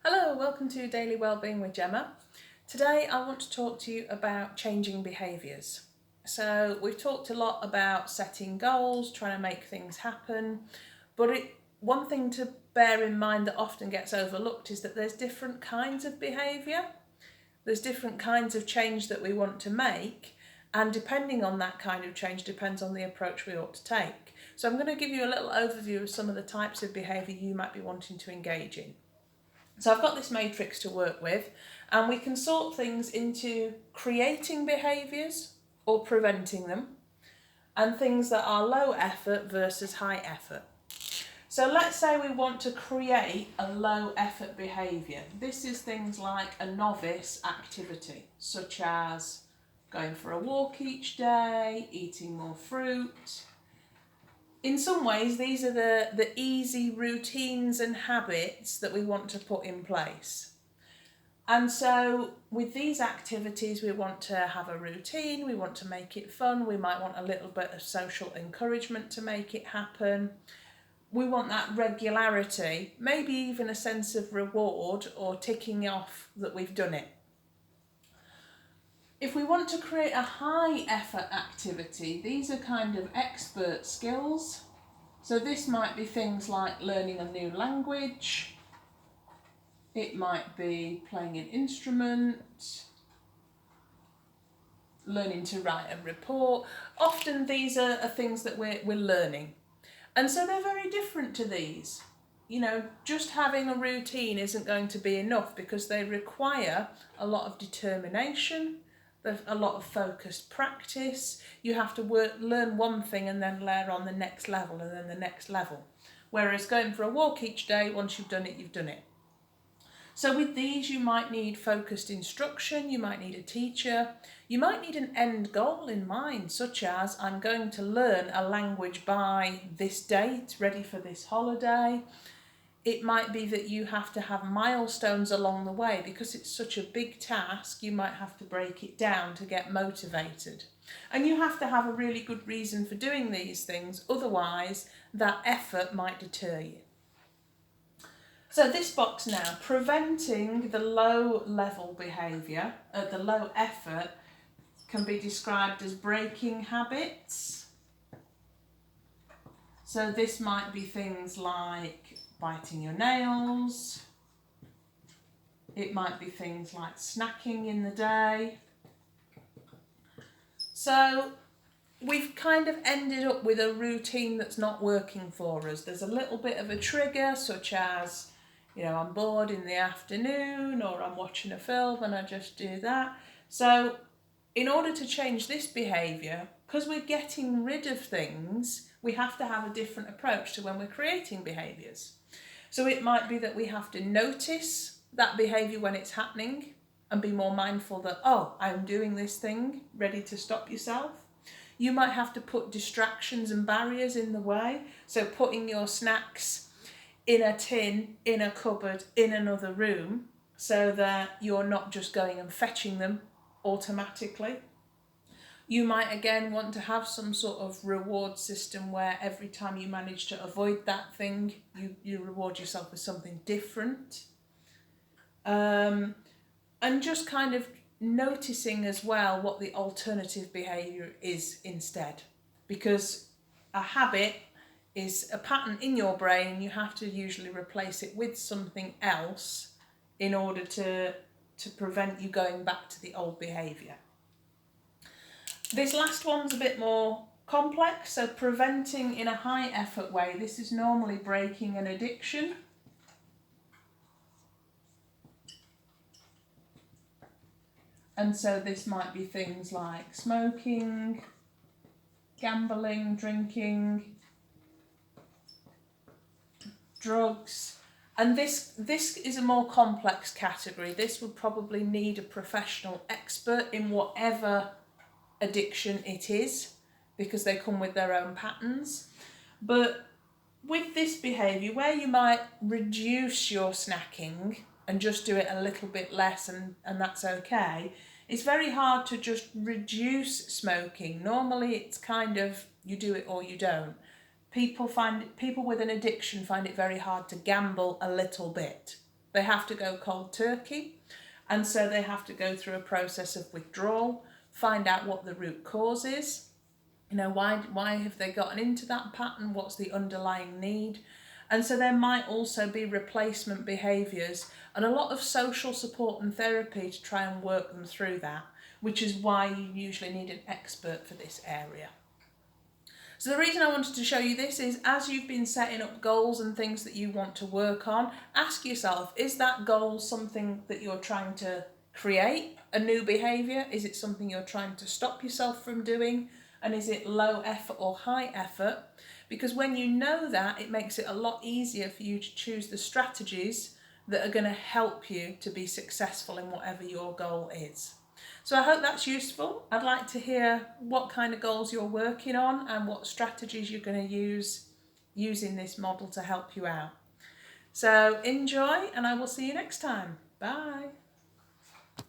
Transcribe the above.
Hello, welcome to Daily Wellbeing with Gemma. Today I want to talk to you about changing behaviours. So we've talked a lot about setting goals, trying to make things happen, but one thing to bear in mind that often gets overlooked is that there's different kinds of behaviour. There's different kinds of change that we want to make, and depending on that kind of change depends on the approach we ought to take. So I'm going to give you a little overview of some of the types of behaviour you might be wanting to engage in. So I've got this matrix to work with, and we can sort things into creating behaviours or preventing them, and things that are low effort versus high effort. So let's say we want to create a low effort behaviour. This is things like a novice activity, such as going for a walk each day, eating more fruit. In some ways, these are the easy routines and habits that we want to put in place. And so with these activities, we want to have a routine, we want to make it fun, we might want a little bit of social encouragement to make it happen. We want that regularity, maybe even a sense of reward or ticking off that we've done it. If we want to create a high effort activity, these are kind of expert skills. So this might be things like learning a new language. It might be playing an instrument, learning to write a report. Often these are things that we're learning. And so they're very different to these. You know, just having a routine isn't going to be enough because they require a lot of determination, a lot of focused practice. You have to learn one thing and then layer on the next level and then the next level. Whereas going for a walk each day, once you've done it, you've done it. So with these, you might need focused instruction, you might need a teacher, you might need an end goal in mind, such as I'm going to learn a language by this date, ready for this holiday. It might be that you have to have milestones along the way. Because it's such a big task, you might have to break it down to get motivated. And you have to have a really good reason for doing these things, otherwise that effort might deter you. So this box now, preventing the low level behaviour, the low effort, can be described as breaking habits. So this might be things like biting your nails. It might be things like snacking in the day. So we've kind of ended up with a routine that's not working for us. There's a little bit of a trigger, such as, you know, I'm bored in the afternoon, or I'm watching a film and I just do that. So in order to change this behaviour, because we're getting rid of things, we have to have a different approach to when we're creating behaviours. So it might be that we have to notice that behaviour when it's happening and be more mindful that, oh, I'm doing this thing, ready to stop yourself. You might have to put distractions and barriers in the way. So putting your snacks in a tin, in a cupboard, in another room, so that you're not just going and fetching them automatically. You might again want to have some sort of reward system where every time you manage to avoid that thing, you reward yourself with something different. And just kind of noticing as well what the alternative behaviour is instead. Because a habit is a pattern in your brain, you have to usually replace it with something else in order to prevent you going back to the old behaviour. This last one's a bit more complex, so preventing in a high effort way. This is normally breaking an addiction. And so this might be things like smoking, gambling, drinking, drugs. And this is a more complex category. This would probably need a professional expert in whatever addiction it is, because they come with their own patterns. But with this behaviour, where you might reduce your snacking and just do it a little bit less and that's okay, it's very hard to just reduce smoking. Normally it's kind of you do it or you don't. People with an addiction find it very hard to gamble a little bit. They have to go cold turkey, and so they have to go through a process of withdrawal, find out what the root cause is. You know, why have they gotten into that pattern? What's the underlying need? And so there might also be replacement behaviours and a lot of social support and therapy to try and work them through that, which is why you usually need an expert for this area. So the reason I wanted to show you this is, as you've been setting up goals and things that you want to work on, ask yourself, is that goal something that you're trying to create, a new behaviour? Is it something you're trying to stop yourself from doing? And is it low effort or high effort? Because when you know that, it makes it a lot easier for you to choose the strategies that are going to help you to be successful in whatever your goal is. So I hope that's useful. I'd like to hear what kind of goals you're working on and what strategies you're going to use using this model to help you out. So enjoy, and I will see you next time. Bye.